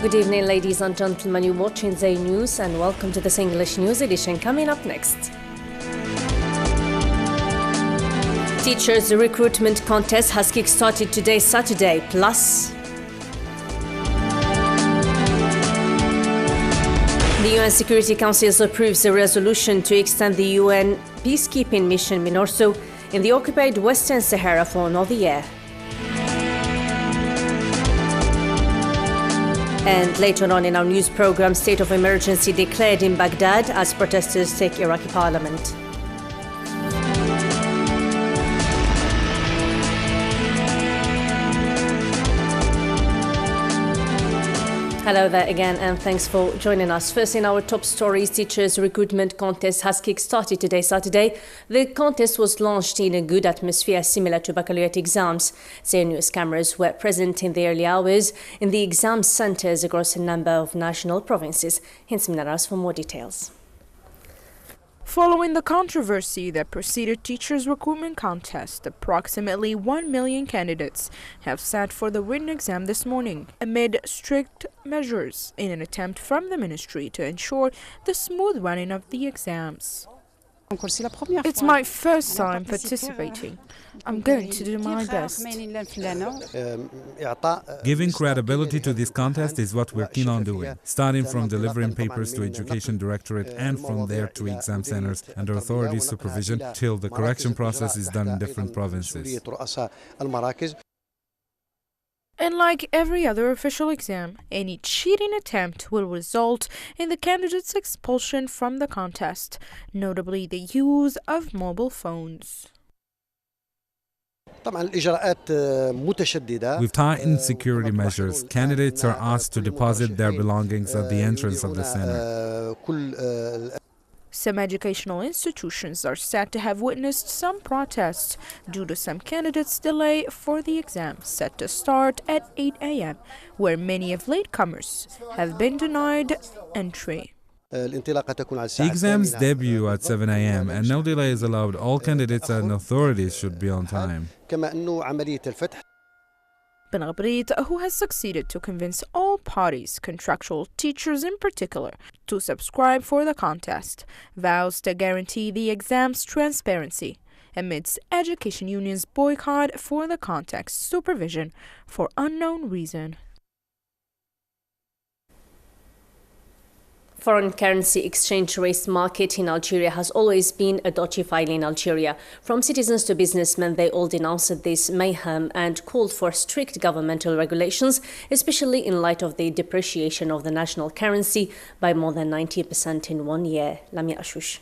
Good evening, ladies and gentlemen. You're watching Zay News and welcome to this English News edition. Coming up next. Teachers' recruitment contest has kick-started today, Saturday. Plus, the UN Security Council approves a resolution to extend the UN peacekeeping mission MINURSO in the occupied Western Sahara for another year. And later on in our news program, state of emergency declared in Baghdad as protesters take Iraqi parliament. Hello there again and thanks for joining us. First in our top stories, teachers' recruitment contest has kick-started today, Saturday. The contest was launched in a good atmosphere similar to baccalaureate exams. Zay News cameras were present in the early hours in the exam centres across a number of national provinces. Hence, MINURSO for more details. Following the controversy that preceded teachers' recruitment contest, approximately 1 million candidates have sat for the written exam this morning amid strict measures in an attempt from the ministry to ensure the smooth running of the exams. It's my first time participating. I'm going to do my best. Giving credibility to this contest is what we're keen on doing, starting from delivering papers to Education Directorate and from there to exam centers under authority supervision till the correction process is done in different provinces. And like every other official exam, any cheating attempt will result in the candidate's expulsion from the contest, notably the use of mobile phones. We've tightened security measures. Candidates are asked to deposit their belongings at the entrance of the center. Some educational institutions are said to have witnessed some protests due to some candidates' delay for the exam set to start at 8 a.m., where many of latecomers have been denied entry. The exams debut at 7 a.m. and no delay is allowed. All candidates and authorities should be on time. Ben Ghabrit, who has succeeded to convince all parties, contractual teachers in particular, to subscribe for the contest, vows to guarantee the exam's transparency amidst education unions' boycott for the contest supervision for unknown reason. Foreign currency exchange rate market in Algeria has always been a dodgy file in Algeria. From citizens to businessmen, they all denounced this mayhem and called for strict governmental regulations, especially in light of the depreciation of the national currency by more than 90% in 1 year. Lamia Ashush.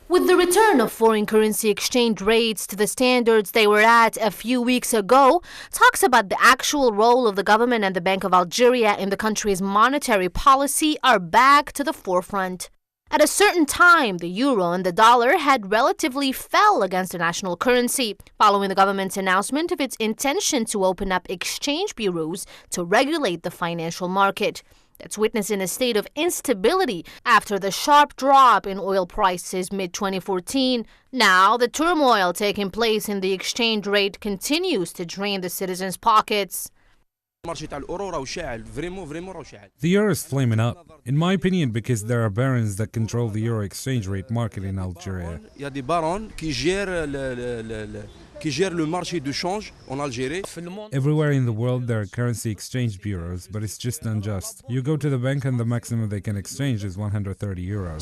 With the return of foreign currency exchange rates to the standards they were at a few weeks ago, talks about the actual role of the government and the Bank of Algeria in the country's monetary policy are back to the forefront. At a certain time, the euro and the dollar had relatively fell against the national currency, following the government's announcement of its intention to open up exchange bureaus to regulate the financial market. That's witnessing a state of instability after the sharp drop in oil prices mid-2014. Now, the turmoil taking place in the exchange rate continues to drain the citizens' pockets. The euro is flaming up, in my opinion, because there are barons that control the euro exchange rate market in Algeria. Everywhere in the world there are currency exchange bureaus, but it's just unjust. You go to the bank and the maximum they can exchange is 130 euros.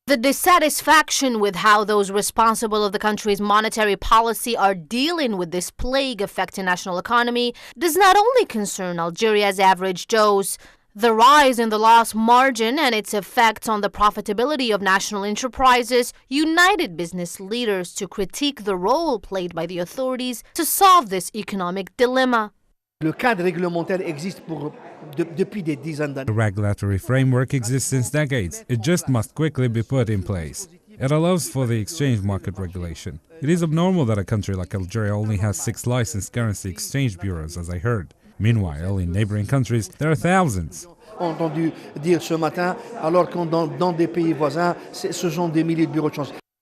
The dissatisfaction with how those responsible of the country's monetary policy are dealing with this plague affecting national economy does not only concern Algeria's average Joes. The rise in the loss margin and its effects on the profitability of national enterprises united business leaders to critique the role played by the authorities to solve this economic dilemma. The regulatory framework exists since decades. It just must quickly be put in place. It allows for the exchange market regulation. It is abnormal that a country like Algeria only has 6 licensed currency exchange bureaus, as I heard. Meanwhile, in neighboring countries, there are thousands.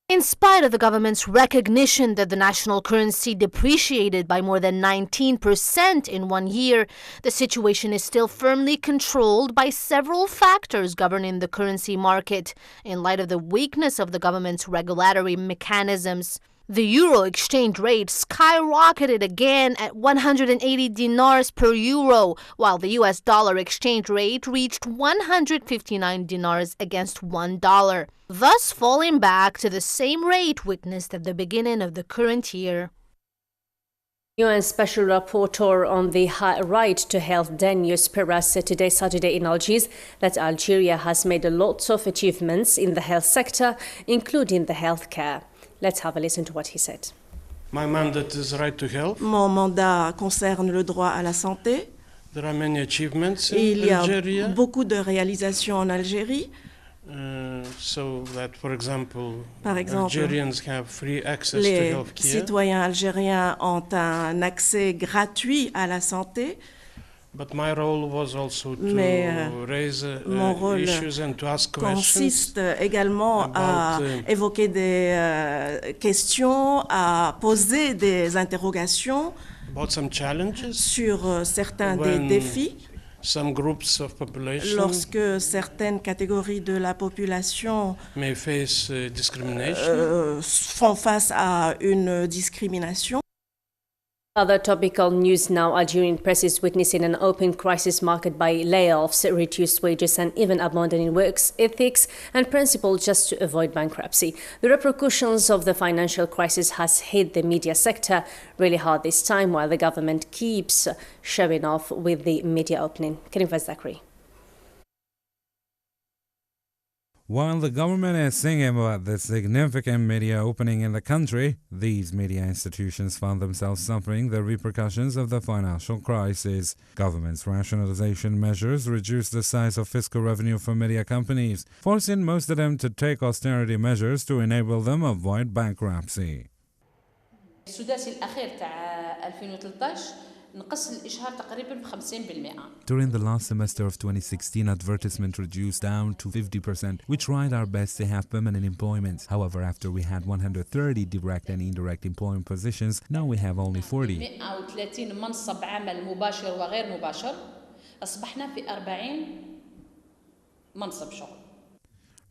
In In spite of the government's recognition that the national currency depreciated by more than 19% in 1 year, the situation is still firmly controlled by several factors governing the currency market in light of the weakness of the government's regulatory mechanisms. The euro exchange rate skyrocketed again at 180 dinars per euro, while the US dollar exchange rate reached 159 dinars against $1, thus falling back to the same rate witnessed at the beginning of the current year. UN Special Rapporteur on the Right to Health, Denius Peras, said today, Saturday, in Algiers that Algeria has made lots of achievements in the health sector, including the healthcare. Let's have a listen to what he said. My mandate is right to health. Mon mandat concerne le droit à la santé. There are many achievements in Il y a Algeria. beaucoup de réalisations en Algérie. So that, for example, Par exemple, Algerians have free access to les health care. citoyens algériens ont un accès gratuit à la santé. But my role was also to raise mon rôle issues and to ask questions. Consiste également à évoquer des questions, à poser des interrogations about some challenges sur certains des défis. Some groups of population lorsque certaines catégories de la population may face discrimination. Font face à une discrimination. Other topical news now. Algerian press is witnessing an open crisis marked by layoffs, reduced wages and even abandoning works ethics and principles just to avoid bankruptcy. The repercussions of the financial crisis has hit the media sector really hard this time, while the government keeps showing off with the media opening. Karim Zakri. While the government is singing about the significant media opening in the country, these media institutions found themselves suffering the repercussions of the financial crisis. Government's rationalization measures reduced the size of fiscal revenue for media companies, forcing most of them to take austerity measures to enable them avoid bankruptcy. During the last semester of 2016, advertisement reduced down to 50%. We tried our best to have permanent employment. However, after we had 130 direct and indirect employment positions, now we have only 40.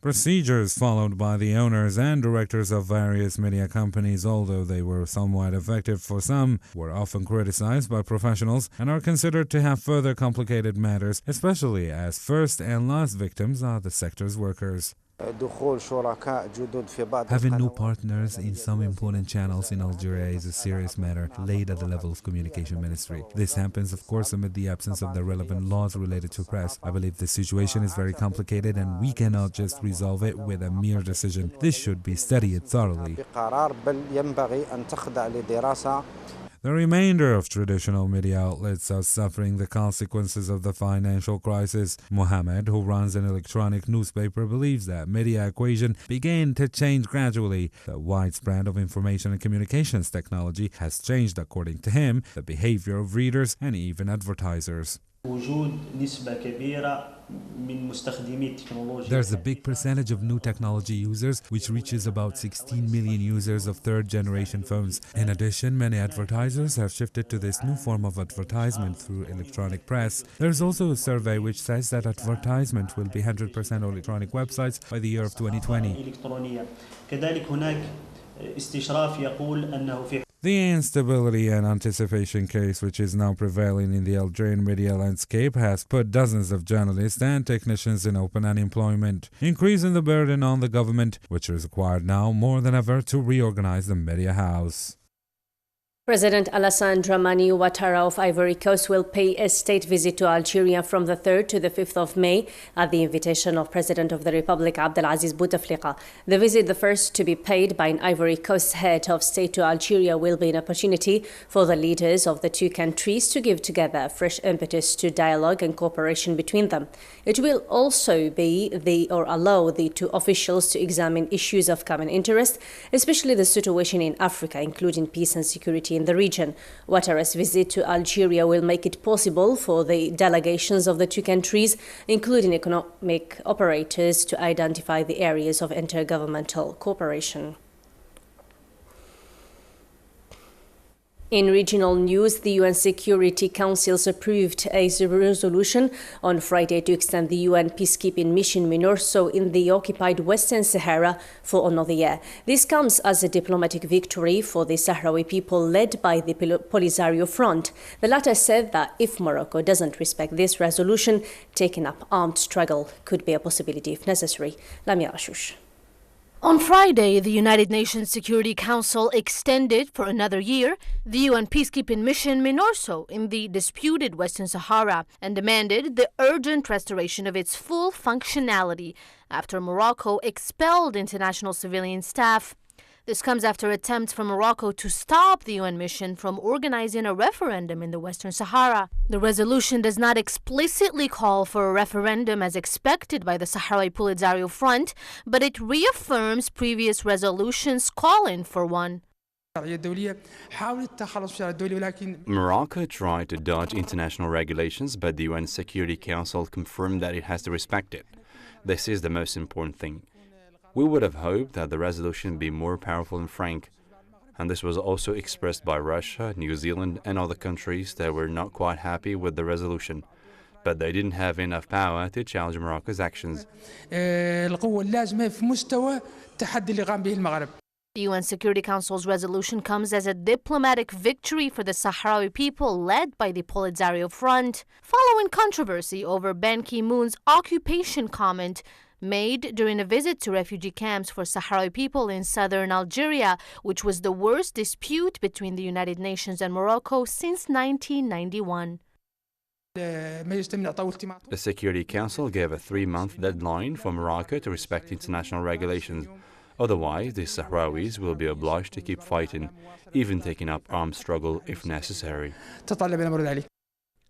Procedures followed by the owners and directors of various media companies, although they were somewhat effective for some, were often criticized by professionals and are considered to have further complicated matters, especially as first and last victims are the sector's workers. Having new partners in some important channels in Algeria is a serious matter laid at the level of Communication Ministry. This happens, of course, amid the absence of the relevant laws related to press. I believe the situation is very complicated and we cannot just resolve it with a mere decision. This should be studied thoroughly. The remainder of traditional media outlets are suffering the consequences of the financial crisis. Mohammed, who runs an electronic newspaper, believes that media equation began to change gradually. The widespread of information and communications technology has changed, according to him, the behavior of readers and even advertisers. There's a big percentage of new technology users, which reaches about 16 million users of third-generation phones. In addition, many advertisers have shifted to this new form of advertisement through electronic press. There's also a survey which says that advertisement will be 100% electronic websites by the year of 2020. The instability and anticipation case, which is now prevailing in the Algerian media landscape, has put dozens of journalists and technicians in open unemployment, increasing the burden on the government, which is required now more than ever to reorganize the media house. President Alassane Dramane Ouattara of Ivory Coast will pay a state visit to Algeria from the 3rd to the 5th of May at the invitation of President of the Republic Abdelaziz Bouteflika. The visit, the first to be paid by an Ivory Coast head of state to Algeria, will be an opportunity for the leaders of the two countries to give together a fresh impetus to dialogue and cooperation between them. It will also allow the two officials to examine issues of common interest, especially the situation in Africa, including peace and security in the region. Ouattara's visit to Algeria will make it possible for the delegations of the two countries, including economic operators, to identify the areas of intergovernmental cooperation. In regional news, the UN Security Council approved a resolution on Friday to extend the UN peacekeeping mission MINURSO in the occupied Western Sahara for another year. This comes as a diplomatic victory for the Sahrawi people led by the Polisario Front. The latter said that if Morocco doesn't respect this resolution, taking up armed struggle could be a possibility if necessary. Lamia Ashush. On Friday, the United Nations Security Council extended for another year the UN peacekeeping mission MINURSO in the disputed Western Sahara and demanded the urgent restoration of its full functionality after Morocco expelled international civilian staff. This comes after attempts from Morocco to stop the UN mission from organizing a referendum in the Western Sahara. The resolution does not explicitly call for a referendum as expected by the Sahrawi Polisario Front, but it reaffirms previous resolutions calling for one. Morocco tried to dodge international regulations, but the UN Security Council confirmed that it has to respect it. This is the most important thing. We would have hoped that the resolution be more powerful and frank, and this was also expressed by Russia, New Zealand and other countries that were not quite happy with the resolution, but they didn't have enough power to challenge Morocco's actions. The UN Security Council's resolution comes as a diplomatic victory for the Sahrawi people led by the Polisario Front, following controversy over Ban Ki-moon's occupation comment made during a visit to refugee camps for Sahrawi people in southern Algeria, which was the worst dispute between the United Nations and Morocco since 1991. The Security Council gave a 3-month deadline for Morocco to respect international regulations. Otherwise, the Sahrawis will be obliged to keep fighting, even taking up armed struggle if necessary.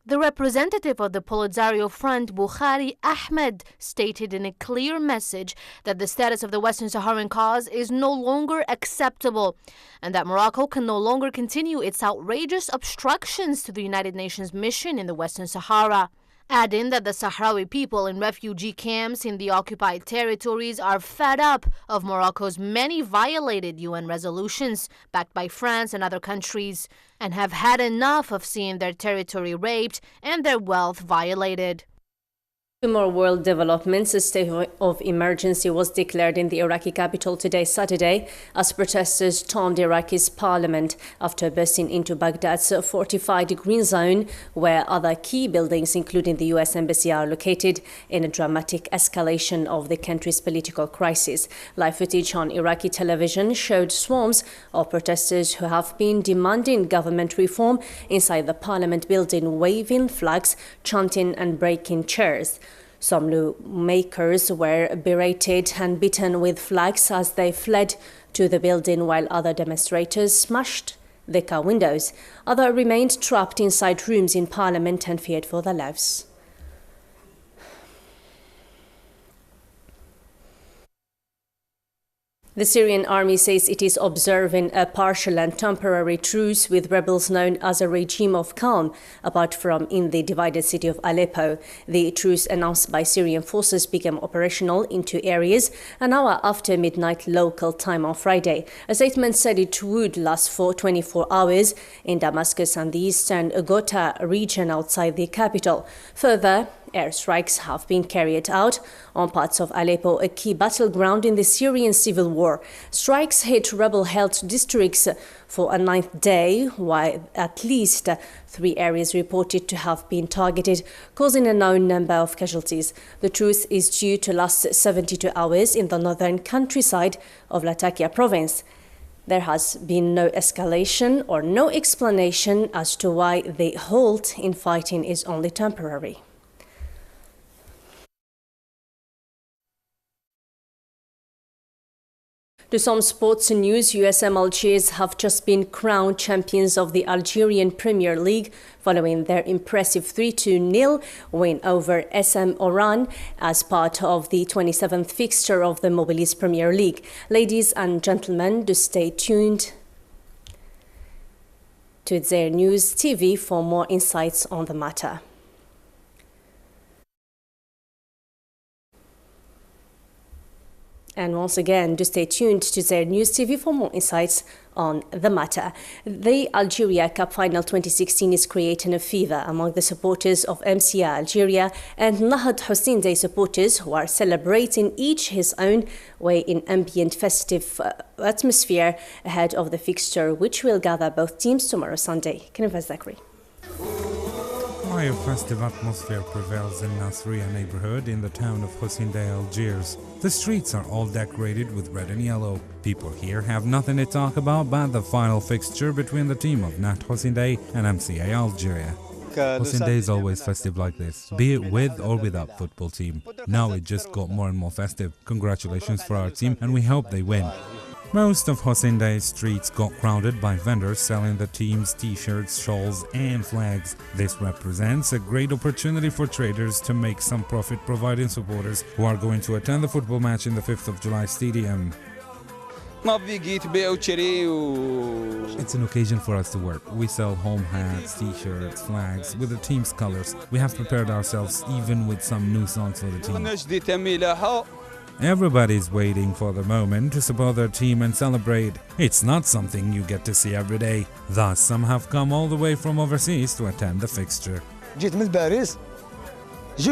The representative of the Polisario Front, Bukhari Ahmed, stated in a clear message that the status of the Western Saharan cause is no longer acceptable and that Morocco can no longer continue its outrageous obstructions to the United Nations mission in the Western Sahara, adding that the Sahrawi people in refugee camps in the occupied territories are fed up of Morocco's many violated UN resolutions backed by France and other countries, and have had enough of seeing their territory raped and their wealth violated. Two more world developments. A state of emergency was declared in the Iraqi capital today, Saturday, as protesters stormed Iraqi's parliament after bursting into Baghdad's fortified green zone, where other key buildings, including the U.S. Embassy, are located, in a dramatic escalation of the country's political crisis. Live footage on Iraqi television showed swarms of protesters who have been demanding government reform inside the parliament building, waving flags, chanting and breaking chairs. Some lawmakers were berated and beaten with flags as they fled to the building, while other demonstrators smashed the car windows. Others remained trapped inside rooms in Parliament and feared for their lives. The Syrian army says it is observing a partial and temporary truce with rebels known as a regime of calm, apart from in the divided city of Aleppo. The truce announced by Syrian forces became operational in 2 areas an hour after midnight local time on Friday. A statement said it would last for 24 hours in Damascus and the eastern Ghouta region outside the capital. Further, airstrikes have been carried out on parts of Aleppo, a key battleground in the Syrian civil war. Strikes hit rebel-held districts for a 9th day, while at least 3 areas reported to have been targeted, causing a known number of casualties. The truce is due to last 72 hours in the northern countryside of Latakia province. There has been no escalation or no explanation as to why the halt in fighting is only temporary. To some sports news, USM Algiers have just been crowned champions of the Algerian Premier League following their impressive 3-0 win over SM Oran as part of the 27th fixture of the Mobilis Premier League. Ladies and gentlemen, do stay tuned to their News TV for more insights on the matter. And once again, do stay tuned to Zair News TV for more insights on the matter. The Algeria Cup Final 2016 is creating a fever among the supporters of MCA Algeria and Nahad Hussein Day supporters who are celebrating each his own way in ambient festive atmosphere ahead of the fixture, which will gather both teams tomorrow Sunday. Keneva Zakri. A festive atmosphere prevails in Nasriya neighborhood in the town of Hussein Day, Algiers. The streets are all decorated with red and yellow. People here have nothing to talk about but the final fixture between the team of Nat Hussein Day and MCA Algeria. Hussein Day is always festive like this, be it with or without football team. Now it just got more and more festive. Congratulations for our team and we hope they win. Most of Hussein Day's streets got crowded by vendors selling the team's t-shirts, shawls and flags. This represents a great opportunity for traders to make some profit, providing supporters who are going to attend the football match in the 5th of July stadium. It's an occasion for us to work. We sell home hats, t-shirts, flags with the team's colors. We have prepared ourselves even with some new songs for the team. Everybody's waiting for the moment to support their team and celebrate. It's not something you get to see every day. Thus, some have come all the way from overseas to attend the fixture. I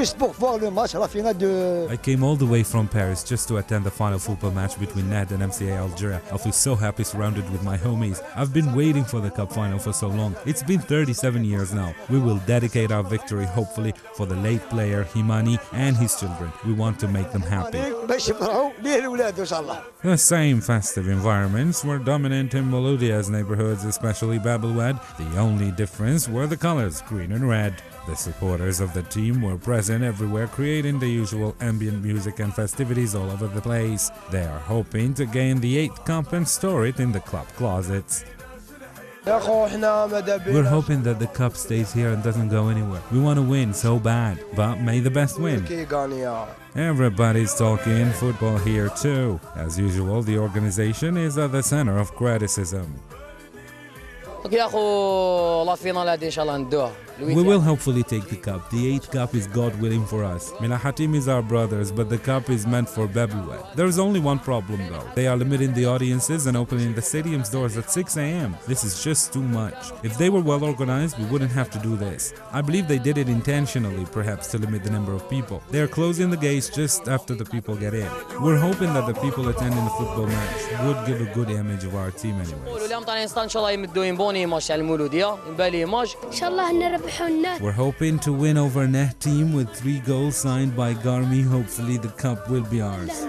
came all the way from Paris just to attend the final football match between NED and MCA Algeria. I feel so happy surrounded with my homies. I've been waiting for the cup final for so long. It's been 37 years now. We will dedicate our victory hopefully for the late player Himani and his children. We want to make them happy. The same festive environments were dominant in Mouloudia's neighborhoods, especially Bab el Wad. The only difference were the colors, green and red. The supporters of the team were present everywhere, creating the usual ambient music and festivities all over the place. They are hoping to gain the 8th cup and store it in the club closets. We're hoping that the cup stays here and doesn't go anywhere. We want to win so bad, but may the best win. Everybody's talking football here too. As usual, the organization is at the center of criticism. We will hopefully take the cup. The 8th cup is God willing for us. Milahatim is our brothers, but the cup is meant for Babelwed. There is only one problem though. They are limiting the audiences and opening the stadium's doors at 6 a.m. This is just too much. If they were well organized, we wouldn't have to do this. I believe they did it intentionally, perhaps to limit the number of people. They are closing the gates just after the people get in. We're hoping that the people attending the football match would give a good image of our team anyways. We're hoping to win over Net team with 3 goals signed by Garmi. Hopefully the cup will be ours.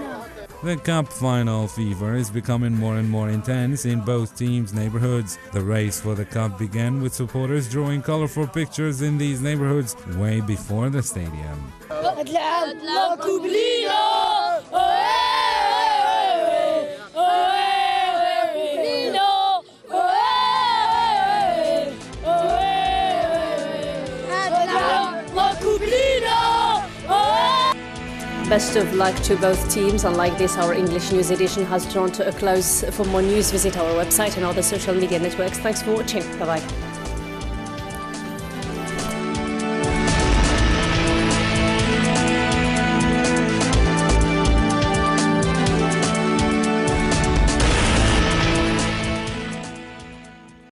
The cup final fever is becoming more and more intense in both teams' neighborhoods. The race for the cup began with supporters drawing colorful pictures in these neighborhoods way before the stadium. Best of luck to both teams. Unlike this, our English News edition has drawn to a close. For more news, visit our website and other social media networks. Thanks for watching. Bye-bye.